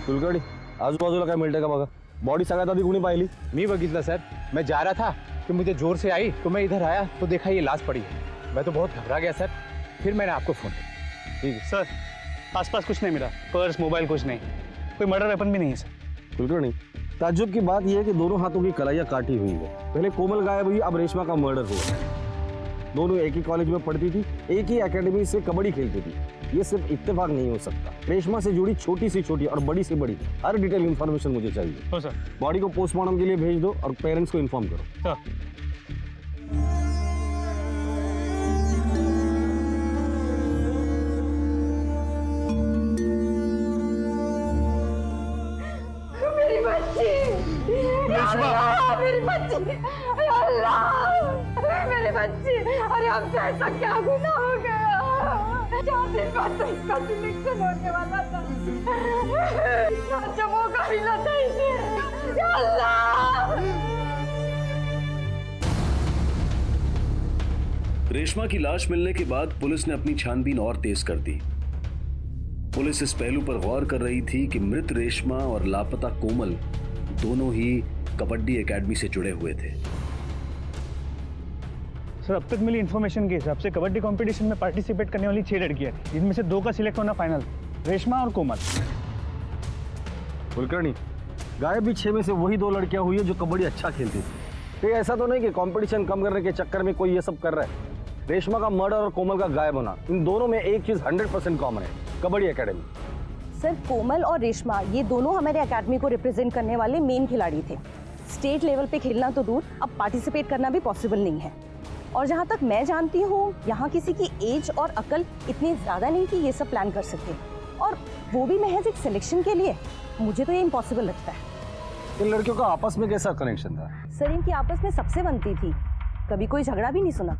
कुलकर्णी आजूबाजूला काय मिळतंय का बघा. बॉडी सगळ्यात आधी कोणी पाहिली? नहीं बगीतला सर, मैं जा रहा था कि मुझे जोर से आई तो मैं इधर आया तो देखा ये लाश पड़ी है। मैं तो बहुत घबरा गया सर, फिर मैंने आपको फोन किया। ठीक है सर आसपास कुछ नहीं मिला, पर्स मोबाइल कुछ नहीं, कोई मर्डर वेपन भी नहीं है सर। कुलकर्णी ताज्जुब की बात यह है कि दोनों हाथों की कलाइयाँ काटी हुई है। पहले कोमल गायब हुई, अब रेशमा का मर्डर हुआ। दोनों एक ही कॉलेज में पढ़ती थी, एक ही एकेडमी से कबड्डी खेलती थी। ये सिर्फ इत्तेफाक नहीं हो सकता। रेशमा से जुड़ी छोटी से छोटी और बड़ी से बड़ी हर डिटेल इन्फॉर्मेशन मुझे चाहिए। हो सर। बॉडी को पोस्टमार्टम के लिए भेज दो और पेरेंट्स को इन्फॉर्म करो। सर मेरी बच्ची, अल्लाह, मेरी बच्ची, अल्लाह, मेरी बच्ची, अरे हमसे ऐसा क्या गुनाह हो गया? 4 दिन बाद तो इसका सिलेक्शन होने वाला था, इतना अच्छा मौका मिला था इसे, अल्लाह। रेशमा की लाश मिलने के बाद पुलिस ने अपनी छानबीन और तेज कर दी। पुलिस इस पहलू पर गौर कर रही थी कि मृत रेशमा और लापता कोमल दोनों ही कबड्डी एकेडमी से जुड़े हुए थे। सर अब तक मिली इन्फॉर्मेशन के हिसाब से कबड्डी कंपटीशन में पार्टिसिपेट करने वाली 6 लड़कियां थी, जिनमें से 2 का सिलेक्ट होना फाइनल, रेशमा और कोमल। कुलकर्णी गायब भी 6 में से वही 2 लड़कियां हुई है जो कबड्डी अच्छा खेलती थी। तो ऐसा तो नहीं कि कंपटीशन कम करने के चक्कर में कोई ये सब कर रहा है। रेशमा का मर्डर और कोमल का गायब होना, इन दोनों में एक चीज 100% कॉमन है, कबड्डी एकेडमी। सर कोमल और रेशमा ये दोनों हमारे एकेडमी को रिप्रेजेंट करने वाले मेन खिलाड़ी थे। स्टेट लेवल पे खेलना तो दूर, अब पार्टिसिपेट करना भी पॉसिबल नहीं है। और जहाँ तक मैं जानती हूँ यहाँ किसी की एज और अकल इतनी ज़्यादा नहीं कि ये सब प्लान कर सके, और वो भी महज एक सिलेक्शन के लिए। मुझे तो ये इम्पॉसिबल लगता है। इन लड़कियों का आपस में कैसा कनेक्शन था? सर इनकी आपस में सबसे बनती थी, कभी कोई झगड़ा भी नहीं सुना।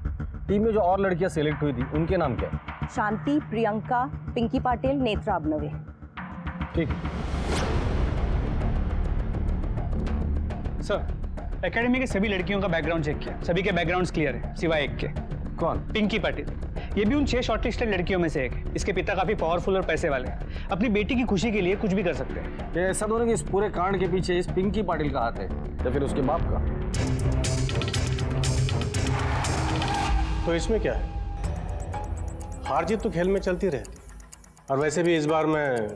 टीम में जो और लड़कियां सिलेक्ट हुई थी उनके नाम क्या है? शांति, प्रियंका, पिंकी पाटिल, नेत्रा अबनवे। ठीक। सर एकेडमी के सभी लड़कियों का बैकग्राउंड चेक किया, सभी के बैकग्राउंड्स क्लियर है सिवाय एक के। कौन? पिंकी पाटिल। ये भी उन 6 शॉर्टलिस्टेड लड़कियों में से एक है। इसके पिता काफी पावरफुल और पैसे वाले हैं, अपनी बेटी की खुशी के लिए कुछ भी कर सकते हैं। ये ऐसा तो नहीं कि इस पूरे कांड के पीछे इस पिंकी पाटिल का हाथ है या फिर उसके बाप का? तो इसमें क्या है, हार जीत तो खेल में चलती रहती। और वैसे भी इस बार मैं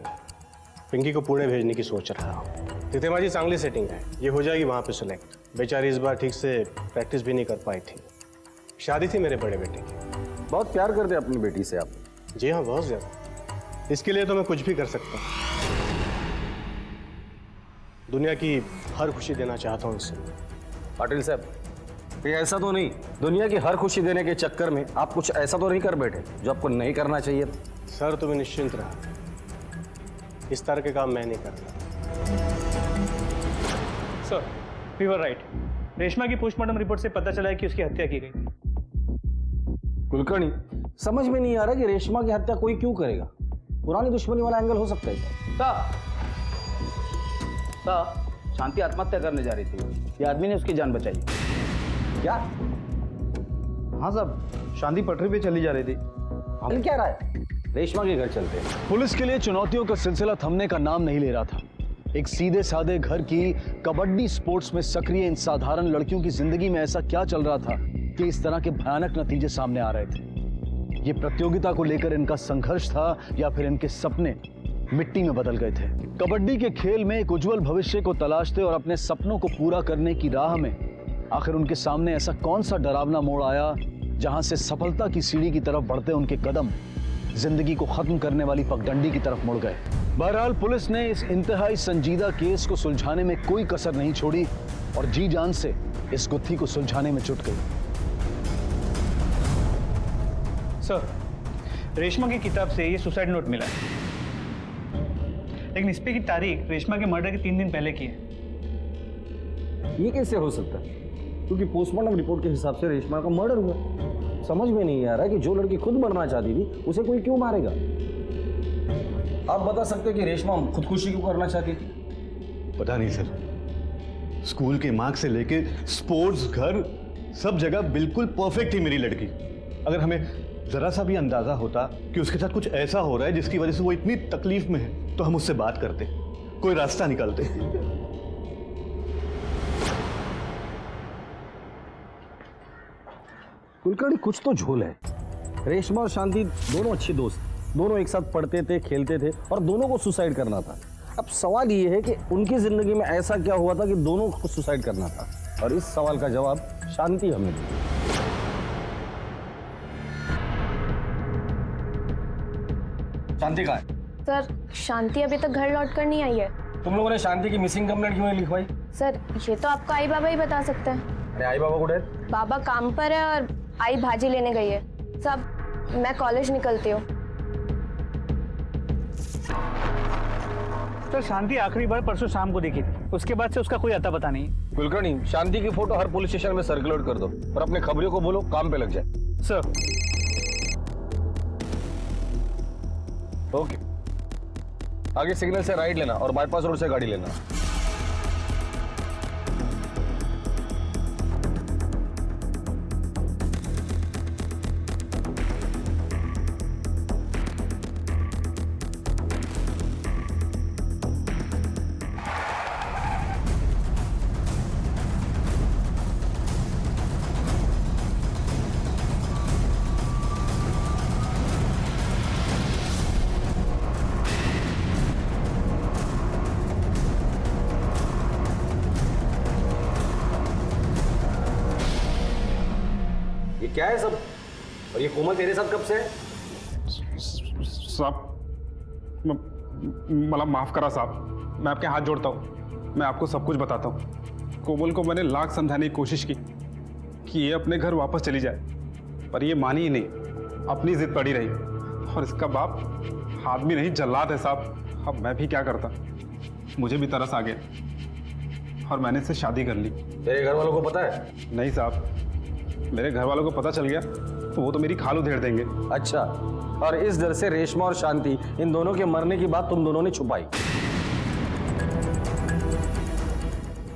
पिंकी को पुणे भेजने की सोच रहा हूँ। तितेमाजी चांगली सेटिंग है, ये हो जाएगी वहाँ पे सिलेक्ट। बेचारी इस बार ठीक से प्रैक्टिस भी नहीं कर पाई थी, शादी थी मेरे बड़े बेटे की। बहुत प्यार करते हैं अपनी बेटी से आप? जी हाँ, बहुत ज़्यादा। इसके लिए तो मैं कुछ भी कर सकता हूँ। दुनिया की हर खुशी देना चाहता हूँ इससे। पाटिल साहब ये ऐसा तो नहीं, दुनिया की हर खुशी देने के चक्कर में आप कुछ ऐसा तो नहीं कर बैठे जो आपको नहीं करना चाहिए था? सर तुम्हें निश्चिंत रहा, इस तरह के काम मैं नहीं करता। Sir you are right, Reshma की पोस्टमार्टम रिपोर्ट से पता चला है कि उसकी हत्या की गई। कुलकर्णी समझ में नहीं आ रहा कि रेशमा की हत्या कोई क्यों करेगा। पुरानी दुश्मनी वाला एंगल हो सकता है। शांति आत्महत्या करने जा रही थी, ये आदमी ने उसकी जान बचाई। क्या? हाँ साहब, शांति पटरी पे चली जा रही थी। हम क्या रहा है, रेशमा के घर चलते हैं। पुलिस के लिए चुनौतियों का सिलसिला थमने का नाम नहीं ले रहा था। एक सीधे साधे घर की कबड्डी स्पोर्ट्स में सक्रिय इन साधारण लड़कियों की जिंदगी में ऐसा क्या चल रहा था कि इस तरह के भयानक नतीजे सामने आ रहे थे। ये प्रतियोगिता को लेकर इनका संघर्ष था या फिर इनके सपने मिट्टी में बदल गए थे। कबड्डी के खेल में एक उज्जवल भविष्य को तलाशते और अपने सपनों को पूरा करने की राह में आखिर उनके सामने ऐसा कौन सा डरावना मोड़ आया जहां से सफलता की सीढ़ी की तरफ बढ़ते उनके कदम जिंदगी को खत्म करने वाली पगडंडी की तरफ मुड़ गए। बहरहाल पुलिस ने इस इंतहाई संजीदा केस को सुलझाने में कोई कसर नहीं छोड़ी और जी जान से इस गुत्थी को सुलझाने में जुट गई। सर रेशमा की किताब से ये सुसाइड नोट मिला है, लेकिन इस पे की तारीख रेशमा के मर्डर के 3 दिन पहले की है। ये कैसे हो सकता है? क्योंकि पोस्टमार्टम रिपोर्ट के हिसाब से रेशमा का मर्डर हुआ। समझ में नहीं आ रहा कि जो लड़की खुद मरना चाहती थी उसे कोई क्यों मारेगा। आप बता सकते कि रेशमा खुदकुशी क्यों करना चाहती थी? पता नहीं सर, स्कूल के मार्क्स से लेके स्पोर्ट्स, घर, सब जगह बिल्कुल परफेक्ट थी मेरी लड़की। अगर हमें जरा सा भी अंदाजा होता कि उसके साथ कुछ ऐसा हो रहा है जिसकी वजह से वो इतनी तकलीफ में है तो हम उससे बात करते। कोई रास्ता निकालते। कुलकर्णी कुछ तो झोल है। रेशमा और शांति दोनों अच्छे दोस्त, दोनों एक साथ पढ़ते थे, खेलते थे और दोनों को सुसाइड करना था। अब सवाल ये है कि उनकी जिंदगी में ऐसा क्या हुआ था कि दोनों को सुसाइड करना था, और इस सवाल का जवाब शांति हमें दी। शांति कहाँ है? सर, शांति अभी तक घर लौट कर नहीं आई है। तुम लोगों ने शांति की मिसिंग कंप्लेंट क्यों नहीं लिखवाई? सर, ये तो आपका आई बाबा ही बता सकते हैं। अरे आई बाबा को डर? बाबा काम पर है और आई भाजी लेने गई है। सब मैं कॉलेज निकलती हूँ। सर, शांति आखिरी बार परसों शाम को देखी थी, उसके बाद से उसका कोई अता पता नहीं। कुलकर्णी, शांति की फोटो हर पुलिस स्टेशन में सर्कुलेट कर दो और अपने खबरियों को बोलो काम पे लग जाए। सर। ओके, आगे सिग्नल से राइट लेना और बाईपास रोड से गाड़ी लेना। ये क्या है सब? और ये कोमल तेरे साथ कब से है? साहब, मला माफ करा साहब, मैं आपके हाथ जोड़ता हूँ, मैं आपको सब कुछ बताता हूँ। कोमल को मैंने लाख समझाने की कोशिश की कि ये अपने घर वापस चली जाए, पर ये मानी ही नहीं, अपनी जिद पड़ी रही। और इसका बाप आदमी नहीं जल्लाद है साहब। अब मैं भी क्या करता, मुझे भी तरस आ गया और मैंने इससे शादी कर ली। तेरे घर वालों को पता है? नहीं साहब, मेरे घर वालों को पता चल गया तो वो तो मेरी खाल उधेड़ देंगे। अच्छा, और इस डर से रेशमा और शांति इन दोनों के मरने की बात तुम दोनों ने छुपाई।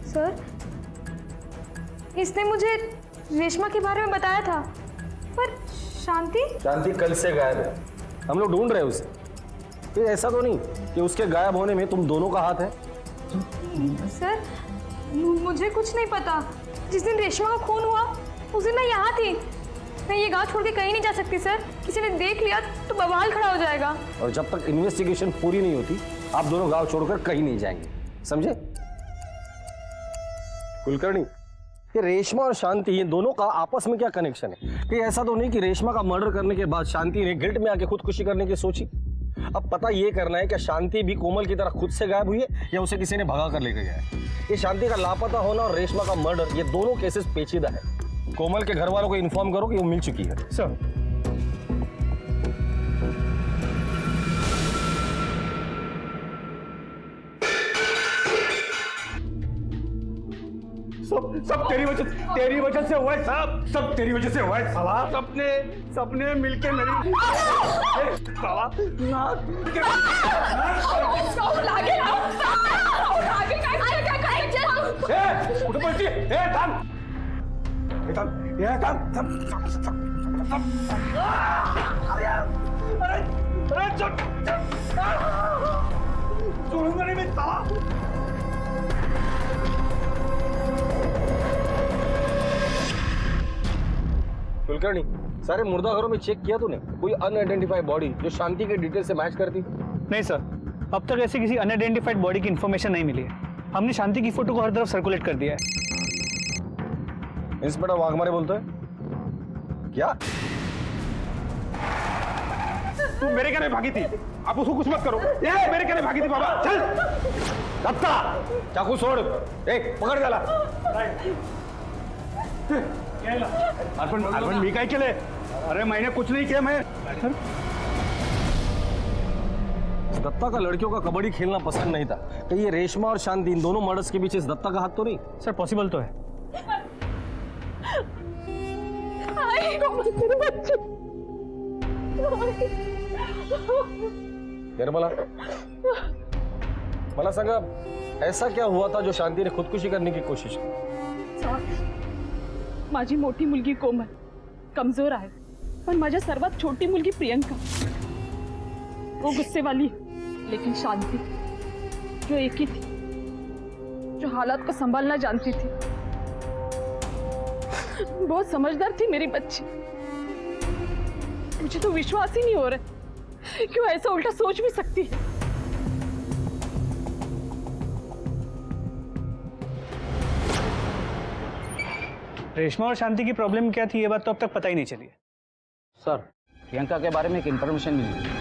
सर, इसने मुझे रेशमा के बारे में बताया था, पर शांति कल से गायब है, हम लोग ढूंढ रहे हैं उसे। ये ऐसा तो नहीं कि उसके गायब होने में तुम दोनों का हाथ है? सर, मुझे कुछ नहीं पता। जिस दिन रेशमा का खून हुआ उस दिन मैं यहाँ थी। मैं ये गांव छोड़ के कहीं नहीं जा सकती सर, किसी ने देख लिया तो बवाल खड़ा हो जाएगा। और जब तक इन्वेस्टिगेशन पूरी नहीं होती आप दोनों गांव छोड़कर कहीं नहीं जाएंगे, समझे? कुलकर्णी, ये रेशमा और शांति ये दोनों का आपस में क्या कनेक्शन है? कि ऐसा तो नहीं कि रेशमा का मर्डर करने के बाद शांति ने गिल्ट में आके खुदकुशी करने की सोची? अब पता ये करना है कि शांति भी कोमल की तरह खुद से गायब हुई है या उसे किसी ने भगा कर लेकर गया है। ये शांति का लापता होना और रेशमा का मर्डर, ये दोनों केसेस पेचीदा है। कोमल के घर वालों को इन्फॉर्म करो कि वो मिल चुकी है। सर, सब तेरी वजह से हुआ है साहब, सब तेरी वजह से हुआ है साला। सबने मिलके मेरी साला कुठे पळती? सोडूंगा नाही मी साला। कुलकर्णी, सारे मुर्दाघरों में चेक किया तूने? कोई अनआइडेंटिफाइड बॉडी जो शांति के डिटेल से मैच करती? नहीं सर, अब तक ऐसी किसी अनआइडेंटिफाइड बॉडी की इंफॉर्मेशन नहीं मिली है। हमने शांति की फोटो को हर तरफ सर्कुलेट कर दिया है। इंस्पेक्टर वाघमारे बोलते हैं क्या? तू मेरे कहने भागी थी, आप उसको कुछ मत करो। ये मेरे कहने भागी थी बाबा। चल दत्ता, चाकू छोड़, एक पकड़ डाला। अर्पण मी काय केले? अरे मैंने कुछ नहीं किया। मैं दत्ता का लड़कियों का कबड्डी खेलना पसंद नहीं था। तो ये रेशमा और शांति इन दोनों मर्डर्स के पीछे इस दत्ता का हाथ तो नहीं? सर, पॉसिबल तो है। निर्मला, मला सांगा, ऐसा क्या हुआ था जो शांति ने खुदकुशी करने की कोशिश की? माझी मोठी मुलगी कोमल कमजोर आहे, पण माझ्या सर्वात छोटी मुलगी प्रियंका वो गुस्से वाली, लेकिन शांति जो एक ही थी, जो हालात को संभालना जानती थी। बहुत समझदार थी मेरी बच्ची। मुझे तो विश्वास ही नहीं हो रहा कि वो ऐसा उल्टा सोच भी सकती है। रेशमा और शांति की प्रॉब्लम क्या थी ये बात तो अब तक पता ही नहीं चली है। सर, प्रियंका के बारे में एक इंफॉर्मेशन मिली।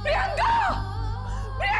प्रियंका ए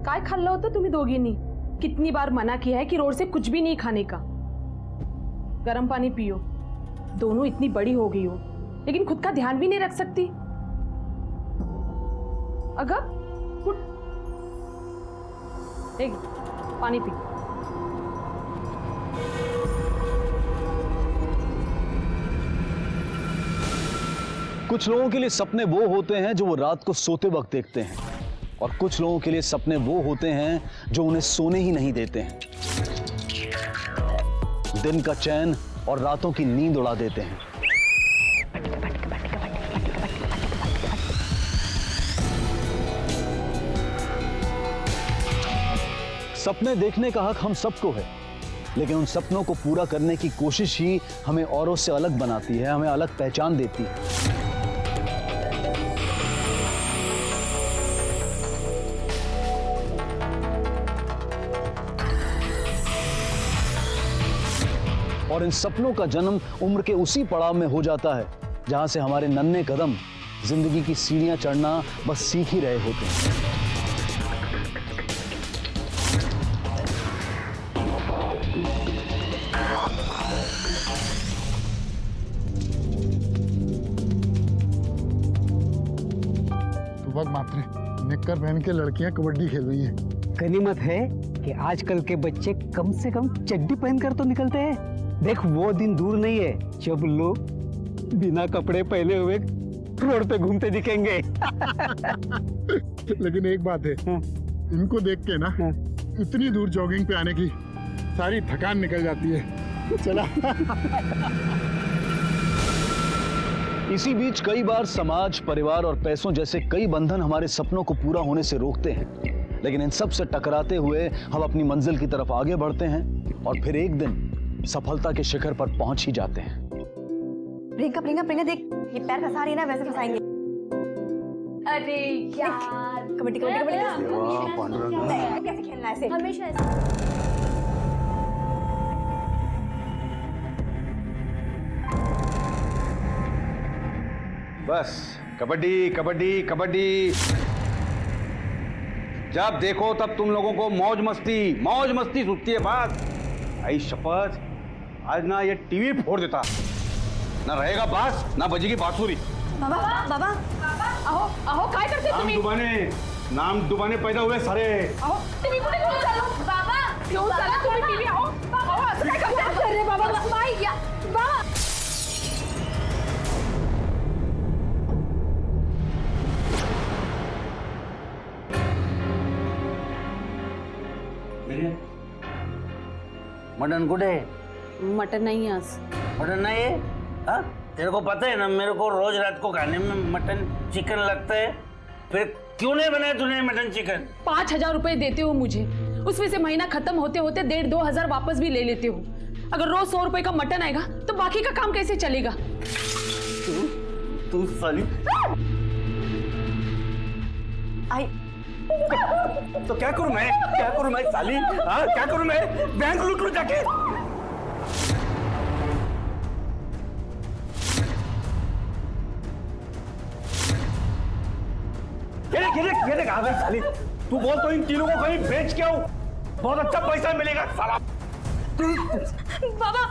काय खाल्लं होतं तुम्ही दोघींनी? कितनी बार मना किया है कि रोड से कुछ भी नहीं खाने का। गर्म पानी पियो। दोनों इतनी बड़ी हो गई हो लेकिन खुद का ध्यान भी नहीं रख सकती। अगर उठ, एक पानी पी। कुछ लोगों के लिए सपने वो होते हैं जो वो रात को सोते वक्त देखते हैं, और कुछ लोगों के लिए सपने वो होते हैं जो उन्हें सोने ही नहीं देते हैं। दिन का चैन और रातों की नींद उड़ा देते हैं। सपने देखने का हक हम सबको है, लेकिन उन सपनों को पूरा करने की कोशिश ही हमें औरों से अलग बनाती है, हमें अलग पहचान देती है। और इन सपनों का जन्म उम्र के उसी पड़ाव में हो जाता है जहां से हमारे नन्हे कदम जिंदगी की सीढ़ियां चढ़ना बस सीख ही रहे होते हैं। तो वक्त मात्र निक्कर पहन के लड़कियां कबड्डी खेल रही हैं। गनीमत है कि आजकल के बच्चे कम से कम चड्डी पहनकर तो निकलते हैं। देख वो दिन दूर नहीं है जब लोग बिना कपड़े पहने हुए रोड पे घूमते दिखेंगे। लेकिन एक बात है, इनको देख के ना इतनी दूर जॉगिंग पे आने की सारी थकान निकल जाती है। चला। इसी बीच कई बार समाज, परिवार और पैसों जैसे कई बंधन हमारे सपनों को पूरा होने से रोकते हैं, लेकिन इन सब से टकराते हुए हम अपनी मंजिल की तरफ आगे बढ़ते हैं और फिर एक दिन सफलता के शिखर पर पहुंच ही जाते हैं। प्रियंका प्रियंका प्रियंका देख, ये पैर फंसा रही है ना, वैसे फंसाएंगे। अरे यार, कबड्डी कबड्डी कबड्डी कैसे खेलना है ऐसे? हमेशा ऐसे। बस कबड्डी कबड्डी कबड्डी। जब देखो तब तुम लोगों को मौज मस्ती सुनती है बात। आई शपथ, आज ना ये टीवी फोड़ देता, ना रहेगा बास ना बजेगी बांसुरी। बाबा बाबा अहो अहो काय करते तुम्ही? नाम डुबाने पैदा हुए सारे। अहो टीव्ही कुठे घेऊन चाललो? बाबा घेऊन चालला तुम्ही टीव्ही? अहो अहो असं काय करताय? अरे बाबा बाई या बाबा। मटन कुठे? मटन नहीं आज। मटन नहीं है? हाँ? तेरे को पता है ना, मेरे को रोज रात को खाने में मटन चिकन लगता है। फिर क्यों नहीं बनाया तूने मटन चिकन? 5,000 रुपए देते हो मुझे, उसमें से महीना खत्म होते होते 1,500-2 हजार वापस भी ले लेते हो। अगर रोज 100 रुपए का मटन आएगा तो बाकी का काम कैसे चलेगा? तू साली। तो क्या करूं मैं साली? हाँ, क्या करूं मैं? बैंक लूट लूं जाके? ये देख आ गई साली। तू बोल तो इन तीनों को कहीं बेच के आऊं, बहुत अच्छा पैसा मिलेगा साला। बाबा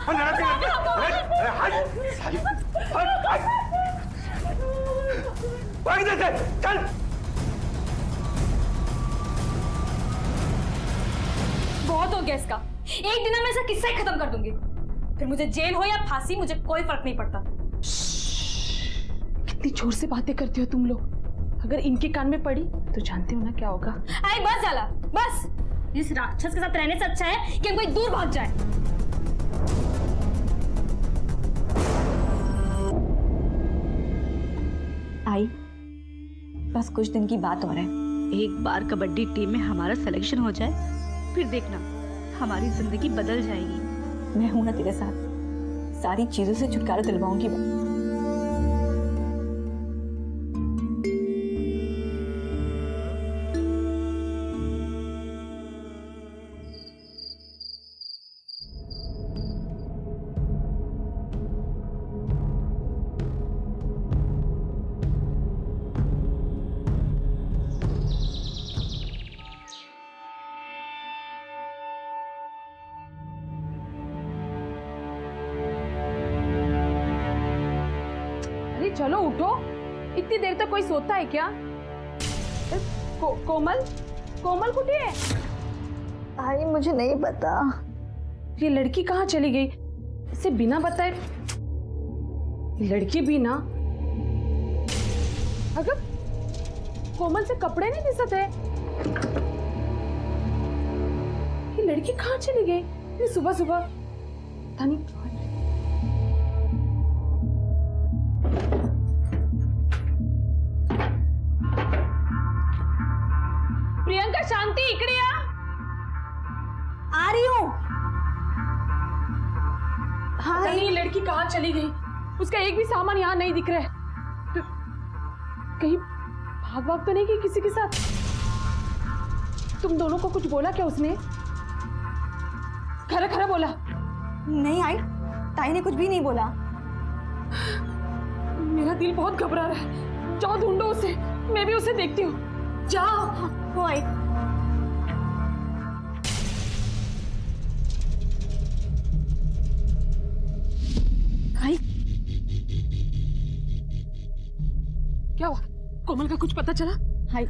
चल। बहुत हो गया इसका। एक दिन में इसका किस्सा ही खत्म कर दूंगी। फिर मुझे जेल हो या फांसी, मुझे कोई फर्क नहीं पड़ता। कितनी जोर से बातें करते हो तुम लोग। अगर इनके कान में पड़ी तो जानते हो ना क्या होगा। अरे बस जाला, बस। इस राक्षस के साथ रहने से अच्छा है कि हम कोई दूर भाग जाए। आई, बस कुछ दिन की बात और है। एक बार कबड्डी टीम में हमारा सिलेक्शन हो जाए, फिर देखना हमारी जिंदगी बदल जाएगी। मैं हूं ना तेरे साथ, सारी चीजों से छुटकारा दिलवाऊंगी मैं। चलो उठो, इतनी देर तक कोई सोता है क्या? कोमल कुटी है? आई मुझे नहीं पता। ये लड़की कहाँ चली गई? इसे बिना बताए लड़की भी ना। अगर कोमल से कपड़े नहीं दिसत है, ये लड़की कहाँ चली गई? ये सुबह सुबह धनी। प्रियंका, शांति, इकडे आ रही हूँ। हाँ, ये लड़की कहाँ चली गई? उसका एक भी सामान यहाँ नहीं दिख रहा है। तो कहीं भाग तो नहीं गई किसी के साथ? तुम दोनों को कुछ बोला क्या उसने? खरा खरा बोला? नहीं आई, ताई ने कुछ भी नहीं बोला। मेरा दिल बहुत घबरा रहा है। जाओ ढूंढो उसे, मैं भी उसे देखती हूँ। जाओ। आई, आई, क्या हुआ? कोमल का कुछ पता चला? हाय,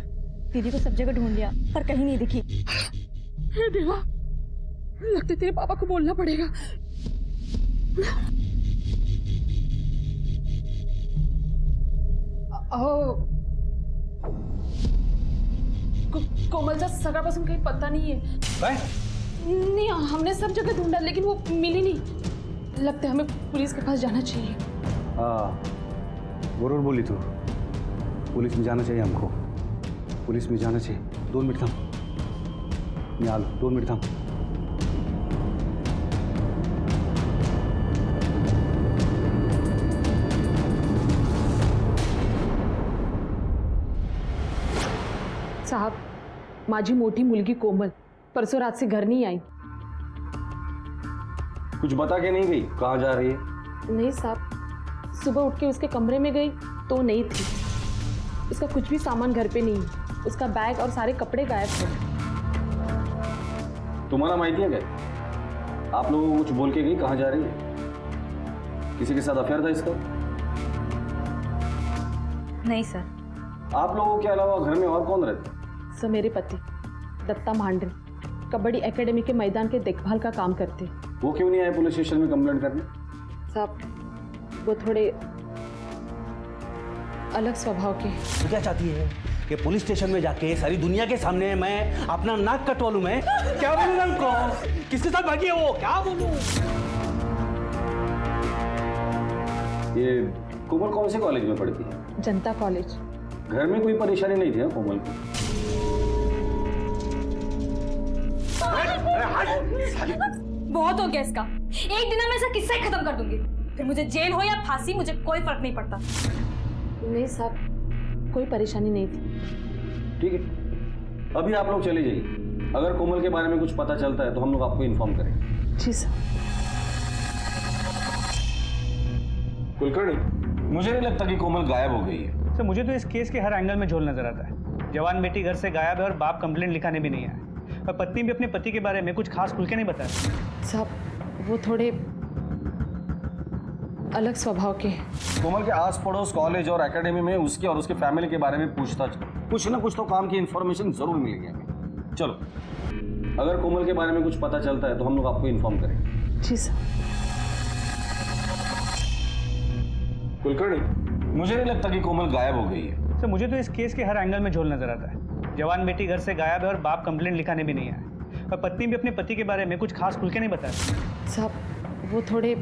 दीदी को सब जगह ढूंढ लिया पर कहीं नहीं दिखी। हे देवा, लगता है तेरे पापा को बोलना पड़ेगा। कोमलचा सकाळपासून काही पत्ता नहीं है। नहीं, हमने सब जगह ढूंढा लेकिन वो मिली नहीं। लगता है हमें पुलिस के पास जाना चाहिए। हाँ, जरूर बोली तू। पुलिस में जाना चाहिए हमको, पुलिस में जाना चाहिए। 2 मिनट थांब, मैं आ लो। 2 मिनट थांब। साहब, माझी मोठी मुलगी कोमल परसों रात से घर नहीं आई। कुछ बता के नहीं गई कहाँ जा रही है? नहीं साहब, सुबह उठ के उसके कमरे में गई तो नहीं थी। उसका कुछ भी सामान घर पे नहीं है। उसका बैग और सारे कपड़े गायब थे। तुम्हारा माहिती है क्या? आप लोगों को कुछ बोल के गई कहाँ जा रही है? किसी के साथ अफेयर था इसका? नहीं सर। आप लोगों के अलावा घर में और कौन रहता? सर, मेरे पति दत्ता महांडन कबड्डी एकेडमी के मैदान के देखभाल का काम करते। वो क्यों नहीं आए पुलिस स्टेशन में कंप्लेंट करने? साहब, वो थोड़े अलग स्वभाव के। तो क्या चाहती है कि पुलिस स्टेशन में जाके सारी दुनिया के सामने मैं अपना नाक कटवा लूं? मैं क्या बोलूं उनको? किसके साथ भागी है वो? क्या बोलूं? ये कोमल कौन से कॉलेज में पढ़ती है? जनता कॉलेज। घर में कोई परेशानी नहीं थी कोमल को? बहुत हो गया इसका। एक दिन में इसका किस्सा ही खत्म कर दूंगी। फिर मुझे जेल हो या फांसी, मुझे कोई फर्क नहीं पड़ता। नहीं साहब, कोई परेशानी नहीं थी। ठीक है, अभी आप लोग चले जाइए। अगर कोमल के बारे में कुछ पता चलता है तो हम लोग आपको इन्फॉर्म करेंगे। जी सर। कुलकर्णी, मुझे नहीं लगता कि कोमल गायब हो गई है। सर मुझे तो इस केस के हर एंगल में झोल नजर आता है। जवान बेटी घर से गायब है और बाप कंप्लेंट लिखाने भी नहीं आया, और पत्नी भी अपने पति के बारे में कुछ खास खुल के नहीं बताया। साहब वो थोड़े अलग स्वभाव के। कोमल के आस पड़ोस, कॉलेज और एकेडमी में उसके और उसके फैमिली के बारे में पूछताछ, कुछ ना कुछ तो काम की इंफॉर्मेशन जरूर मिलेगी हमें। चलो, अगर कोमल के बारे में कुछ पता चलता है तो हम लोग आपको इन्फॉर्म करेंगे। जी सर। कुलकर्णी, मुझे नहीं लगता कि कोमल गायब हो गई है। सर मुझे तो इस केस के हर एंगल में झोल नजर आता है। जवान बेटी घर से गायब है और बाप कंप्लेंट लिखाने भी नहीं आया, और पत्नी भी अपने पति के बारे में कुछ खास खुल के नहीं बताया। साहब वो थोड़े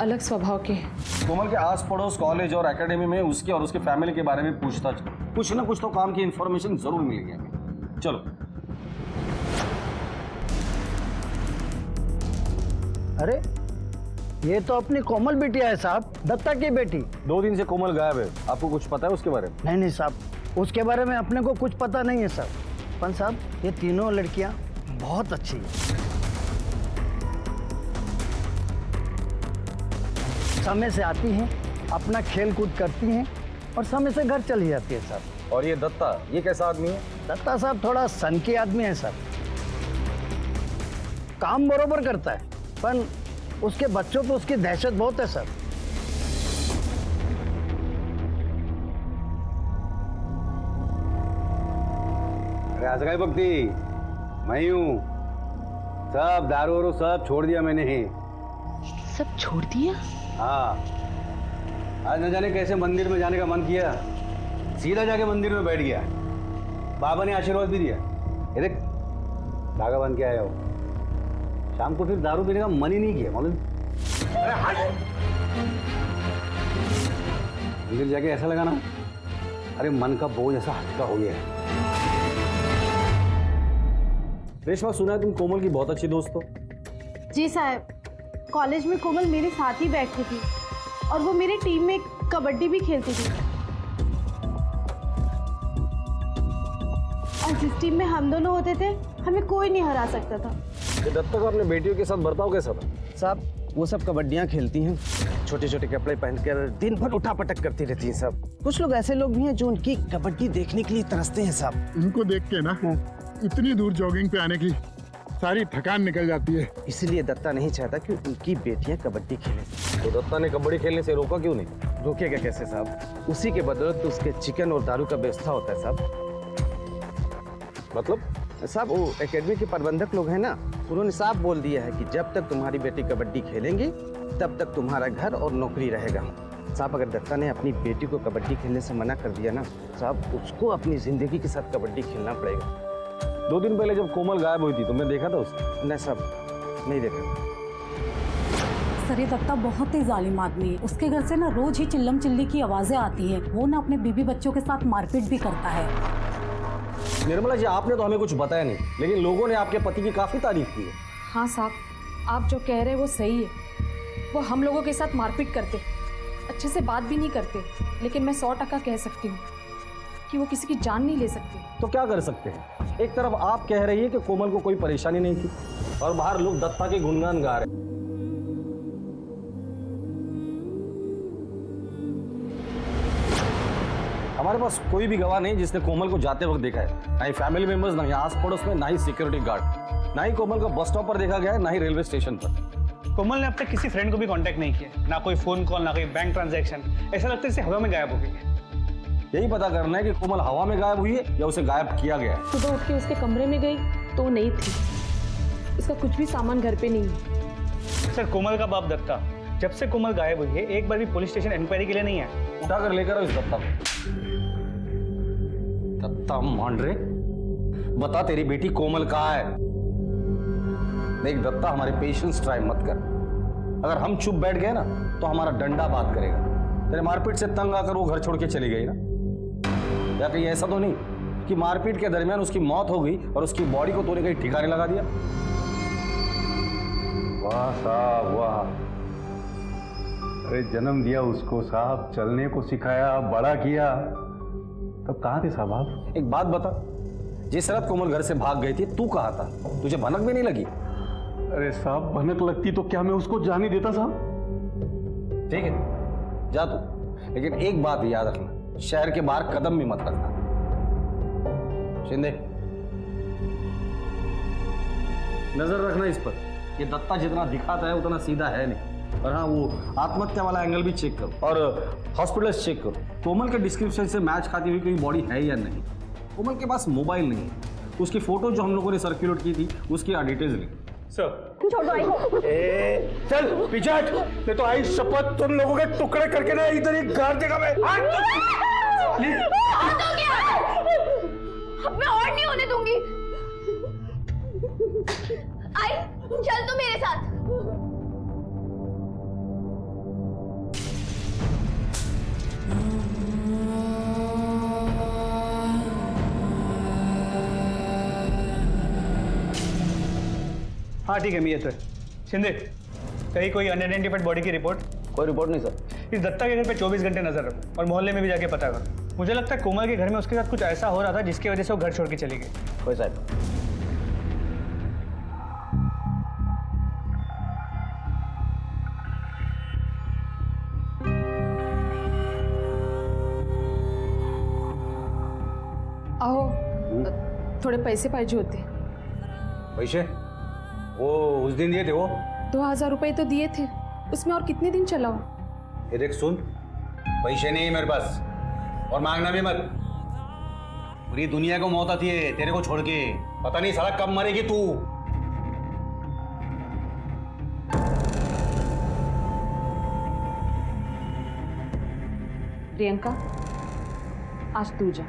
अलग स्वभाव के। कोमल के आस पड़ोस, कॉलेज और एकेडमी में उसके और उसके फैमिली के बारे में पूछताछ, कुछ ना कुछ तो काम की इंफॉर्मेशन जरूर मिलेगी हमें। चलो। अरे ये तो अपनी कोमल बिटिया है साहब, दत्ता की बेटी। 2 दिन से कोमल गायब है, आपको कुछ पता है उसके बारे में? नहीं नहीं साहब, उसके बारे में अपने को कुछ पता नहीं है साहब। पंत साहब, ये तीनों लड़कियां बहुत अच्छी हैं, समय से आती हैं, अपना खेल कूद करती हैं और समय से घर चली जाती है साहब। और ये दत्ता, ये कैसा आदमी है? दत्ता साहब थोड़ा सन की आदमी है साहब, काम बरोबर करता है, पर उसके बच्चों पे उसकी दहशत बहुत है सर। अरे आज गए भक्ति, मैं ही हूँ। सब दारू वारू सब छोड़ दिया मैंने ही। सब छोड़ दिया? हाँ, आज न जाने कैसे मंदिर में जाने का मन किया, सीधा जाके मंदिर में बैठ गया। बाबा ने आशीर्वाद भी दिया। ये देख, धागा बन के आया हो। शाम को फिर दारू पीने का मन ही नहीं किया मालूम। अरे हट! मंदिर जाके ऐसा लगा ना, अरे मन का बोझ ऐसा हल्का हो गया है। रेशमा, सुना है तुम कोमल की बहुत अच्छी दोस्त हो? जी साहब, कॉलेज में कोमल मेरे साथ ही बैठती थी और वो मेरी टीम में कबड्डी भी खेलती थी, और जिस टीम में हम दोनों होते थे हमें कोई नहीं हरा सकता था। ये दत्ता का अपने बेटियों के साथ बर्ताव कैसा था? साहब वो सब कबड्डियाँ खेलती हैं, छोटे छोटे कपड़े पहनकर दिन भर उठा पटक करती रहती हैं साहब। कुछ लोग ऐसे लोग भी हैं जो उनकी कबड्डी देखने के लिए तरसते हैं साहब। इनको देख के ना इतनी दूर जॉगिंग पे आने की सारी थकान निकल जाती है। इसलिए दत्ता नहीं चाहता कि उनकी बेटियां कबड्डी खेलें। तो दत्ता ने कबड्डी खेलने से रोका क्यों नहीं? रोकेगा कैसे साहब? उसी के बदौलत तो उसके चिकन और दारू का व्यवस्था होता है साहब। मतलब? साहब वो एकेडमी के प्रबंधक लोग हैं ना, उन्होंने साफ बोल दिया है कि जब तक तुम्हारी बेटी कबड्डी खेलेंगी तब तक तुम्हारा घर और नौकरी रहेगा। साहब अगर दत्ता ने अपनी बेटी को कबड्डी खेलने से मना कर दिया ना साहब, उसको अपनी जिंदगी के साथ कबड्डी खेलना पड़ेगा। 2 दिन पहले जब कोमल गायब हुई थी तुमने देखा था उसे? नहीं साहब, नहीं देखा। सर ये दत्ता बहुत ही जालिम आदमी है। उसके घर से ना रोज ही चिल्लम चिल्ली की आवाजें आती हैं। वो ना अपने बीबी बच्चों के साथ मारपीट भी करता है। निर्मला जी, आपने तो हमें कुछ बताया नहीं, लेकिन लोगों ने आपके पति की काफी तारीफ की है। हाँ साहब, आप जो कह रहे हैं वो सही है। वो हम लोगों के साथ मारपीट करते, अच्छे से बात भी नहीं करते, लेकिन मैं 100% कह सकती हूँ कि वो किसी की जान नहीं ले सकते। तो क्या कर सकते हैं? एक तरफ आप कह रही है कि कोमल को कोई परेशानी नहीं थी, और बाहर लोग दत्ता के गुणगान गा रहे हैं। हमारे पास कोई भी गवाह नहीं जिसने कोमल को जाते वक्त देखा है, ना ही फैमिली मेंबर्स, ना ही आस पड़ोस में, ना ही सिक्योरिटी गार्ड, ना ही कोमल को बस स्टॉप पर देखा गया है, ना ही रेलवे स्टेशन पर। कोमल ने अब तक किसी फ्रेंड को भी कांटेक्ट नहीं किया, ना कोई फोन कॉल, ना कोई बैंक ट्रांजैक्शन। ऐसा लगता है जैसे हवा में गायब हो गई है। यही पता करना है कि कोमल हवा में गायब हुई है या उसे गायब किया गया है। सुबह उठ के उसके कमरे में गई तो वो नहीं थी, उसका कुछ भी सामान घर पे नहीं है। सर कोमल का बाप दत्ता जब से कोमल गायब हुई है एक बार भी पुलिस स्टेशन इंक्वायरी के लिए नहीं आया। उठा कर लेकर आओ इस दत्ता को। दत्ता मांडरे, बता तेरी बेटी कोमल कहाँ है? देख दत्ता, हमारे पेशेंस ट्राई मत कर। अगर हम चुप बैठ गए ना तो हमारा डंडा बात करेगा। तेरे मारपीट से तंग आकर वो घर छोड़ के चली गई ना? या कहीं ऐसा तो नहीं कि मारपीट के दरमियान उसकी मौत हो गई और उसकी बॉडी को तूने कहीं ठिकाने लगा दिया? वाह साहब वाह, अरे जन्म दिया उसको साहब, चलने को सिखाया, बड़ा किया, तब कहाँ थे साहब आप? एक बात बता, जिस रात कोमल घर से भाग गई थी तू कहाँ था? तुझे भनक भी नहीं लगी? अरे साहब भनक लगती तो क्या मैं उसको जाने देता साहब? ठीक है जा तू, लेकिन एक बात याद रखना, शहर के बाहर कदम भी मत रखना। शिंदे नजर रखना इस पर, ये दत्ता जितना दिखाता है उतना सीधा है नहीं। और हाँ, वो आत्महत्या वाला एंगल भी चेक करो और हॉस्पिटल्स चेक करो, कोमल के डिस्क्रिप्शन से मैच खाती हुई कोई बॉडी है या नहीं। कोमल के पास मोबाइल नहीं है, उसकी फोटो जो हम लोगों ने सर्कुलेट की थी उसकी डिटेल्स ली। सर छोड़ो आई को। चल पीछे हट, नहीं तो आई शपथ तुम लोगों के टुकड़े करके ना इधर ही गाड़ देगा मैं। अब मैं और नहीं होने दूंगी। आई चल तू मेरे साथ। हाँ ठीक है, मैं ये तो है। शिंदे, कहीं कोई अनआइडेंटिफाइड बॉडी की रिपोर्ट? कोई रिपोर्ट नहीं सर। इस दत्ता के घर पे 24 घंटे नजर रखो और मोहल्ले में भी जाके पता करो। मुझे लगता है कोमल के घर में उसके साथ कुछ ऐसा हो रहा था जिसकी वजह से वो घर छोड़ के चली गई। कोई साहब आओ, थोड़े पैसे पाहिजे होते। पैसे वो उस दिन दिए थे वो 2000 रुपए तो दिए थे, उसमें और कितने दिन चलाओ? ये देख सुन, पैसे नहीं है मेरे पास और मांगना भी मत। पूरी दुनिया को मौत आती है तेरे को छोड़ के, पता नहीं साला कब मरेगी तू। प्रियंका आज तू जा।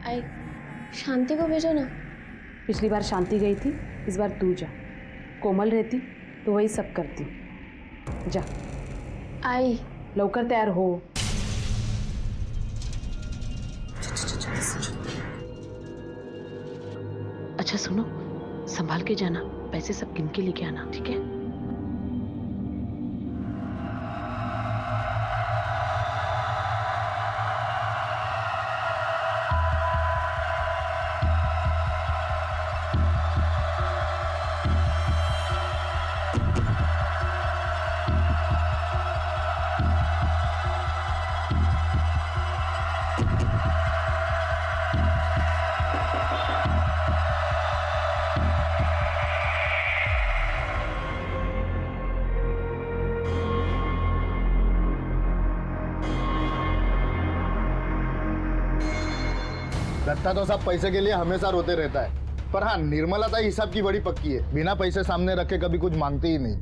आई शांति को भेजो ना। पिछली बार शांति गई थी, इस बार तू जा। कोमल रहती तो वही सब करती। जा आई लवकर तैयार हो। अच्छा सुनो, संभाल के जाना, पैसे सब गिन के लेके आना, ठीक है? दत्ता तो सब पैसे के लिए हमेशा रोते रहता है, पर हाँ निर्मला ताई हिसाब की बड़ी पक्की है, बिना पैसे सामने रखे कभी कुछ मांगते ही नहीं।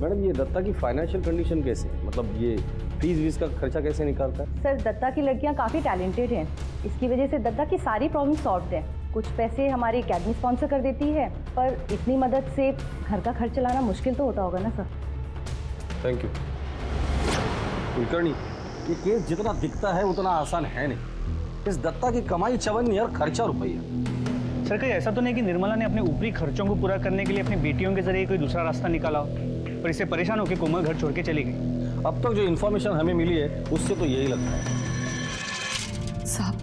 मैडम ये दत्ता की फाइनेंशियल कंडीशन कैसे, मतलब ये फीस वीस का खर्चा कैसे निकालता है? सर दत्ता की लड़कियां काफ़ी टैलेंटेड हैं, इसकी वजह से दत्ता की सारी प्रॉब्लम सॉल्व है। कुछ पैसे हमारी एकेडमी स्पॉन्सर कर देती है, पर इतनी मदद से घर का खर्च चलाना मुश्किल तो होता होगा ना सर। Thank you. कुलकर्णी, ये केस जितना दिखता है उतना आसान है नहीं। इस दत्ता की कमाई 54 और खर्चा रुपया। सर कहीं ऐसा तो नहीं कि निर्मला ने अपने ऊपरी खर्चों को पूरा करने के लिए अपनी बेटियों के जरिए कोई दूसरा रास्ता निकाला हो और इससे परेशान होकर कोमल घर छोड़ के चली गई? अब तक जो इन्फॉर्मेशन हमें मिली है उससे तो यही लगता है। साहब,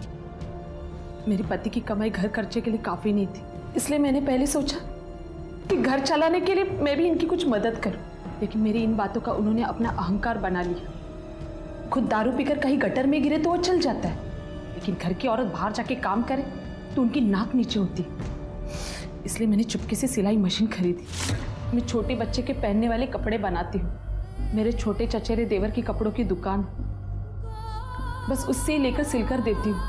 मेरे पति की कमाई घर खर्चे के लिए काफी नहीं थी, इसलिए मैंने पहले सोचा कि घर चलाने के लिए मैं भी इनकी कुछ मदद करूं, लेकिन मेरी इन बातों का उन्होंने अपना अहंकार बना लिया। खुद दारू पीकर कहीं गटर में गिरे तो वो चल जाता है, लेकिन घर की औरत बाहर जाके काम करे तो उनकी नाक नीचे होती। इसलिए मैंने चुपके से सिलाई मशीन खरीदी। मैं छोटे बच्चे के पहनने वाले कपड़े बनाती हूँ। मेरे छोटे चचेरे देवर की कपड़ों की दुकान, बस उससे ही लेकर सिलकर देती हूँ।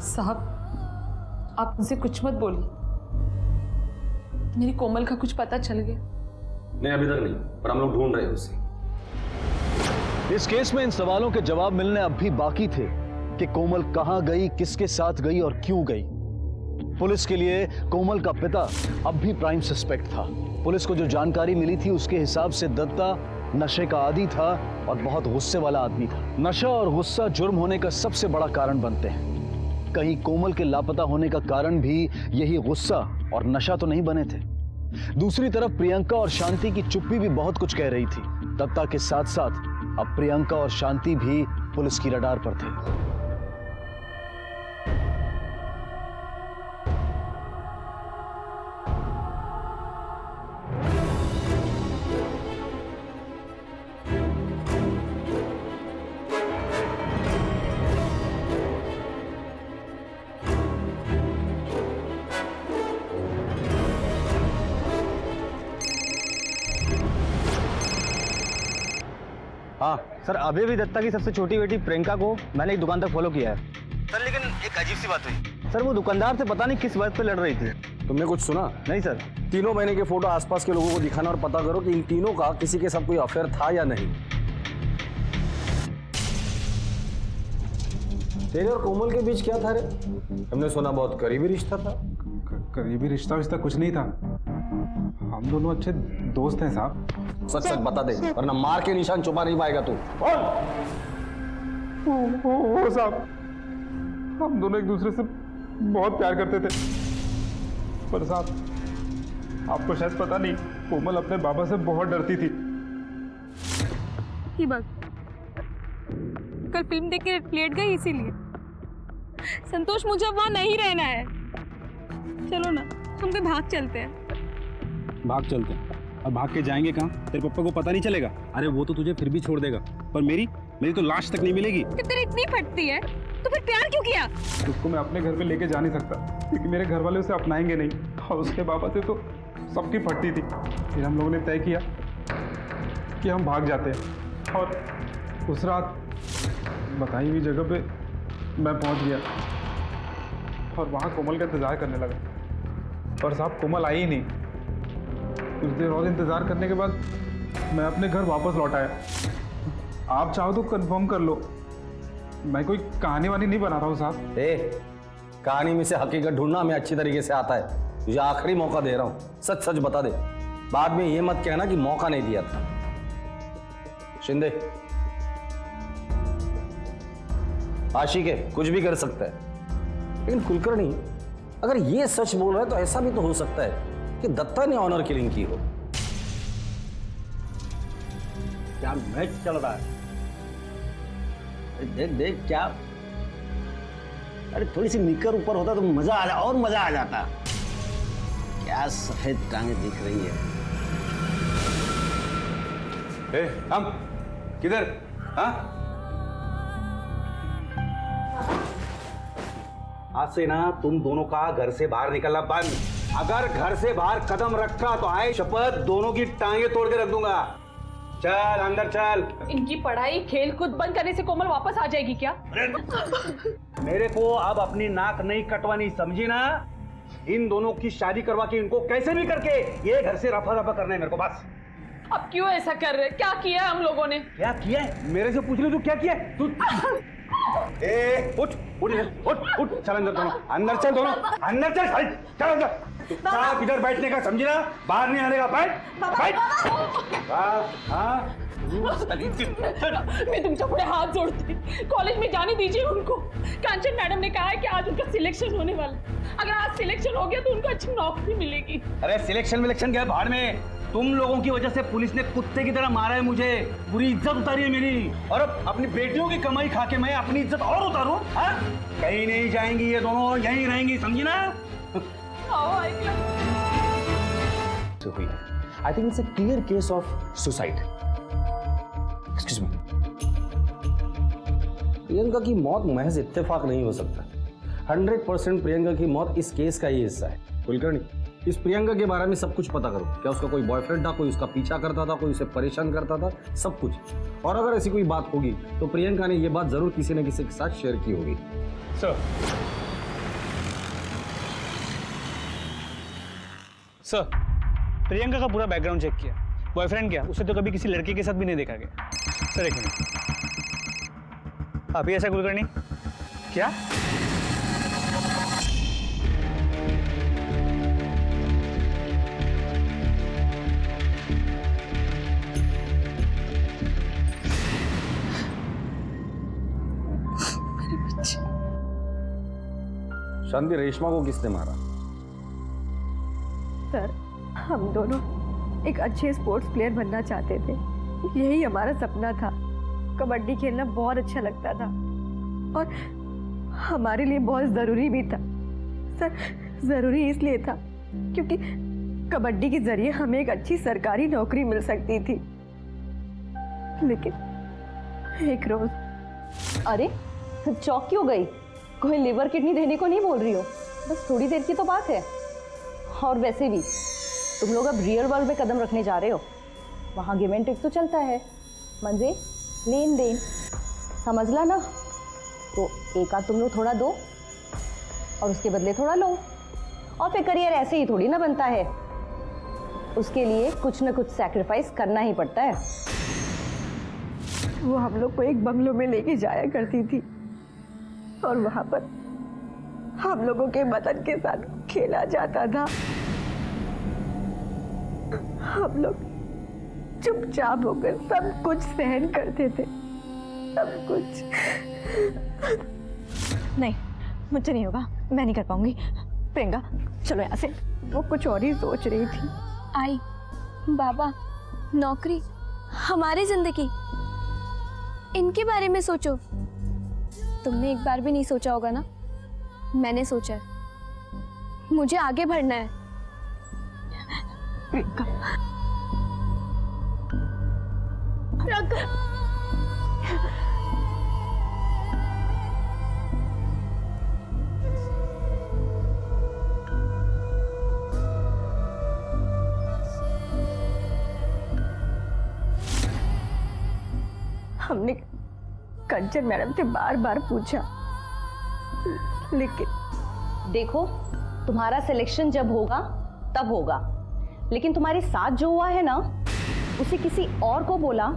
साहब, आप मुझसे कुछ मत बोलिए, मेरी कोमल का कुछ पता चल गया? नहीं अभी तक नहीं, पर हम लोग ढूंढ रहे हैं उसे। इस केस में इन सवालों के जवाब मिलने अब भी बाकी थे कि कोमल कहां गई, किसके साथ गई और क्यों गई। पुलिस के लिए कोमल का पिता अब भी प्राइम सस्पेक्ट था। पुलिस को जो जानकारी मिली थी उसके हिसाब से दत्ता नशे का आदी था और बहुत गुस्से वाला आदमी था। नशा और गुस्सा जुर्म होने का सबसे बड़ा कारण बनते हैं। कहीं कोमल के लापता होने का कारण भी यही गुस्सा और नशा तो नहीं बने थे। दूसरी तरफ प्रियंका और शांति की चुप्पी भी बहुत कुछ कह रही थी। दत्ता के साथ साथ अब प्रियंका और शांति भी पुलिस की रडार पर थे। हाँ सर, अभी भी दत्ता की सबसे छोटी बेटी प्रियंका को मैंने एक दुकान तक फॉलो किया है सर, लेकिन एक अजीब सी बात हुई। सर। वो दुकानदार से पता नहीं किस बात पे लड़ रही थी। तुमने कुछ सुना? नहीं सर। तीनों महीने के फोटो आसपास के लोगों को दिखाना और पता करो कि इन तीनों का किसी के साथ कोई अफेयर था या नहीं। तेरे और कोमल के बीच क्या था रे? हमने सुना बहुत करीबी रिश्ता था। करीबी रिश्ता विश्ता कुछ नहीं था, हम दोनों अच्छे दोस्त हैं साहब। सच सच बता दे, वरना मार के निशान छुपा नहीं पाएगा तू। ओ साहब, हम दोनों एक दूसरे से बहुत प्यार करते थे, पर साहब आपको शायद पता नहीं, कोमल अपने बाबा से बहुत डरती थी। ही बात कल फिल्म देख के लेट गई, इसीलिए। संतोष, मुझे अब वहां नहीं रहना है। चलो ना, हम कहीं भाग चलते हैं। भाग चलते हैं? अब भाग के जाएंगे कहाँ? तेरे पापा को पता नहीं चलेगा? अरे वो तो तुझे फिर भी छोड़ देगा, पर मेरी तो लाश तक नहीं मिलेगी। कि तेरी इतनी फटती है तो फिर प्यार क्यों किया? उसको मैं अपने घर पे लेके जा नहीं सकता, क्योंकि मेरे घर वाले उसे अपनाएंगे नहीं, और उसके बाबा से तो सबकी फटती थी। फिर हम लोगों ने तय किया कि हम भाग जाते हैं, और उस रात बताई हुई जगह पे मैं पहुंच गया और वहाँ कोमल का इंतजार करने लगा, पर साहब कोमल आई ही नहीं। कुछ देर और इंतजार करने के बाद मैं अपने घर वापस लौट आया। आप चाहो तो कंफर्म कर लो, मैं कोई कहानी वानी नहीं बना रहा हूँ साहब। कहानी में से हकीकत ढूंढना हमें अच्छी तरीके से आता है। तुझे आखिरी मौका दे रहा हूँ, सच सच बता दे। बाद में ये मत कहना कि मौका नहीं दिया था। शिंदे, आशिक है, कुछ भी कर सकता है, लेकिन कुलकर्णी अगर ये सच बोल रहा है तो ऐसा भी तो हो सकता है कि दत्ता ने ऑनर किलिंग की हो। क्या मैच चल रहा है? देख देख क्या, अरे थोड़ी सी निकर ऊपर होता तो मजा आ और मजा आ जाता। क्या सफेद टांगे दिख रही है। हम किधर? हाँ, आज से ना तुम दोनों का घर से बाहर निकलना बंद। अगर घर से बाहर कदम रखा तो आए शपथ दोनों की टांगे तोड़ के रख दूंगा। चल अंदर चल। इनकी पढ़ाई खेल कूद बंद करने से कोमल वापस आ जाएगी क्या? मेरे को अब अपनी नाक नहीं कटवानी, समझी ना? इन दोनों की शादी करवा के इनको कैसे भी करके ये घर से रफा दफा करना है मेरे को, बस। अब क्यों ऐसा कर रहे? क्या किया है हम लोगों ने? क्या किया है? मेरे से पूछ ले तू क्या किया है? तू उठ उठ उठ उठ, चल अंदर दोनों, अंदर चल दोनों, अंदर चल, चल अंदर। चुपचाप इधर बैठने का, समझी ना? बाहर नहीं आने का। बैठ बैठ। हाँ, मैं तुमसे अपने हाथ जोड़ती, कॉलेज में जाने दीजिए उनको। कांचन मैडम ने कहा है कि आज उनका सिलेक्शन होने वाला है। अगर आज सिलेक्शन हो गया तो उनको अच्छी नौकरी मिलेगी। अरे सिलेक्शन क्या भाड़ में, तुम लोगों की वजह से पुलिस ने कुत्ते की तरह मारा है मुझे, पूरी इज्जत उतारी है मेरी, और अब अपनी बेटियों की कमाई खा के मैं अपनी इज्जत और उतारूं? हाँ, कहीं नहीं जाएंगी ये दोनों, यहीं रहेंगी, समझी ना? I think it's a clear case of suicide. Excuse me. Priyanka की मौत महज इत्तेफाक नहीं हो सकता। 100% प्रियंका की मौत इस केस का ही हिस्सा है। कुलकर्णी, इस प्रियंका के बारे में सब कुछ पता करो। क्या उसका कोई बॉयफ्रेंड था, कोई उसका पीछा करता था, कोई उसे परेशान करता था, सब कुछ। और अगर ऐसी कोई बात होगी तो प्रियंका ने ये बात जरूर किसी न किसी के साथ शेयर की होगी। सर, प्रियंका का पूरा बैकग्राउंड चेक किया, बॉयफ्रेंड क्या, उसे तो कभी किसी लड़के के साथ भी नहीं देखा गया। सर एक मिनट, आप ही ऐसा कुलकर्णी? क्या? शांति, रेशमा को किसने मारा? सर, हम दोनों एक अच्छे स्पोर्ट्स प्लेयर बनना चाहते थे, यही हमारा सपना था। कबड्डी खेलना बहुत अच्छा लगता था और हमारे लिए बहुत ज़रूरी भी था सर। ज़रूरी इसलिए था क्योंकि कबड्डी के जरिए हमें एक अच्छी सरकारी नौकरी मिल सकती थी। लेकिन एक रोज अरे चौक क्यों गई? कोई लिवर किडनी देने को नहीं बोल रही हो, बस थोड़ी देर की तो बात है। और वैसे भी तुम लोग अब रियल वर्ल्ड में कदम रखने जा रहे हो, वहाँ गिव एंड टेक तो चलता है, मजे लेन देन, समझ ला ना। तो एक आध तुम लोग थोड़ा दो और उसके बदले थोड़ा लो, और फिर करियर ऐसे ही थोड़ी ना बनता है, उसके लिए कुछ ना कुछ सैक्रिफाइस करना ही पड़ता है। वो हम लोग को एक बंगलो में लेके जाया करती थी और वहां पर हम लोगों के मदद के साथ खेला जाता था। हम लोग चुपचाप होकर सब कुछ सहन करते थे, सब कुछ। नहीं, मुझसे नहीं होगा, मैं नहीं कर पाऊंगी। प्रियंका चलो यहाँ से। वो कुछ और ही सोच रही थी। आई, बाबा, नौकरी, हमारी जिंदगी, इनके बारे में सोचो। तुमने एक बार भी नहीं सोचा होगा ना? मैंने सोचा है, मुझे आगे बढ़ना है। प्रियंका, हमने कंचन मैडम से बार बार पूछा, लेकिन देखो, तुम्हारा सिलेक्शन जब होगा तब होगा, लेकिन तुम्हारे साथ जो हुआ है ना, उसे किसी और को बोला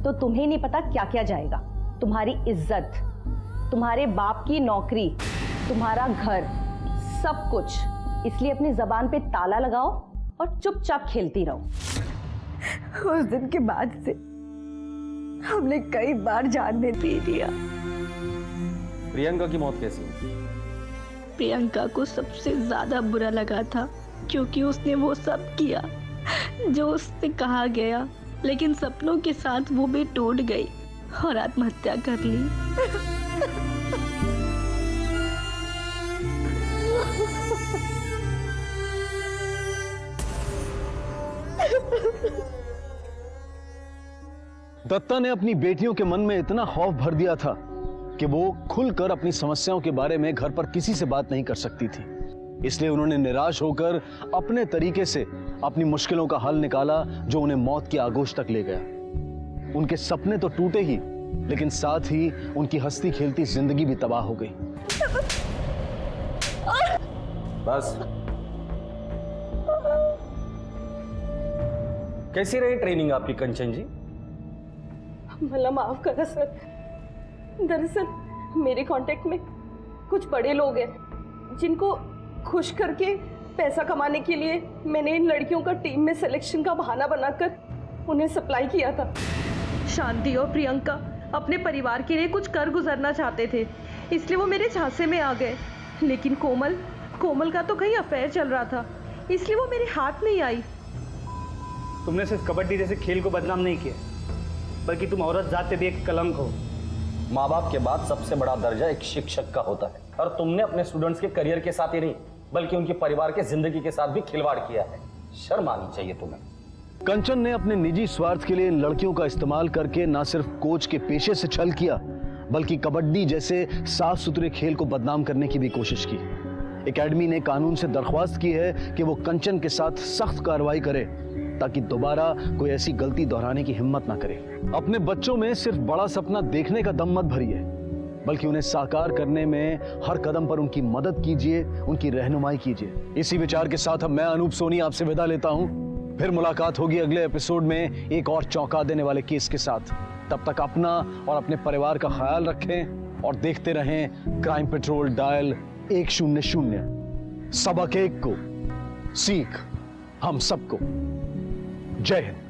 तो तुम्हें नहीं पता क्या क्या जाएगा। तुम्हारी इज्जत, तुम्हारे बाप की नौकरी, तुम्हारा घर, सब कुछ। इसलिए अपनी जबान पे ताला लगाओ और चुपचाप खेलती रहो। उस दिन के बाद से हमने कई बार जान दे दिया। प्रियंका की मौत कैसी हुई? प्रियंका को सबसे ज्यादा बुरा लगा था क्योंकि उसने वो सब किया जो उससे कहा गया, लेकिन सपनों के साथ वो भी टूट गई और आत्महत्या कर ली। दत्ता ने अपनी बेटियों के मन में इतना खौफ भर दिया था कि वो खुलकर अपनी समस्याओं के बारे में घर पर किसी से बात नहीं कर सकती थी। इसलिए उन्होंने निराश होकर अपने तरीके से अपनी मुश्किलों का हल निकाला, जो उन्हें मौत की आगोश तक ले गया। उनके सपने तो टूटे ही, लेकिन साथ ही उनकी हंसती खेलती जिंदगी भी तबाह हो गई। बस। कैसी रही ट्रेनिंग आपकी कंचन जी? भला माफ करना सर, दरअसल मेरे कांटेक्ट में कुछ बड़े लोग हैं जिनको खुश करके पैसा कमाने के लिए मैंने इन लड़कियों का टीम में सिलेक्शन का बहाना बनाकर उन्हें सप्लाई किया था। शांति और प्रियंका अपने परिवार के लिए कुछ कर गुजरना चाहते थे, इसलिए वो मेरे झांसे में आ गए। लेकिन कोमल का तो कहीं अफेयर चल रहा था, इसलिए वो मेरे हाथ नहीं आई। तुमने सिर्फ कबड्डी जैसे खेल को बदनाम नहीं किया, बल्कि तुम औरत जात पे भी एक कलंक हो। माँ बाप के बाद सबसे बड़ा दर्जा एक शिक्षक का होता है, और तुमने अपने स्टूडेंट्स के करियर के साथ ही नहीं, बल्कि उनके परिवार के जिंदगी के साथ भी खिलवाड़ किया है। शर्म आनी चाहिए तुम्हें। कंचन ने अपने निजी स्वार्थ के लिए इन लड़कियों का इस्तेमाल करके न सिर्फ कोच के पेशे से छल किया, बल्कि कबड्डी जैसे साफ सुथरे खेल को बदनाम करने की भी कोशिश की। एकेडमी ने कानून से दरख्वास्त की है कि वो कंचन के साथ सख्त कार्रवाई करे, ताकि दोबारा कोई ऐसी गलती दोहराने की हिम्मत ना करे। अपने बच्चों में सिर्फ बड़ा सपना देखने का दम मत भरिए, बल्कि उन्हें साकार करने में हर कदम पर उनकी मदद कीजिए, उनकी रहनुमाई कीजिए। इसी विचार के साथ अब मैं अनूप सोनी आपसे विदा लेता हूं। फिर मुलाकात होगी अगले एपिसोड में एक और चौंका देने वाले केस के साथ। तब तक अपना और अपने परिवार का ख्याल रखें और देखते रहें क्राइम पेट्रोल डायल 100। सबक एक को सीख हम सबको। जय हिंद।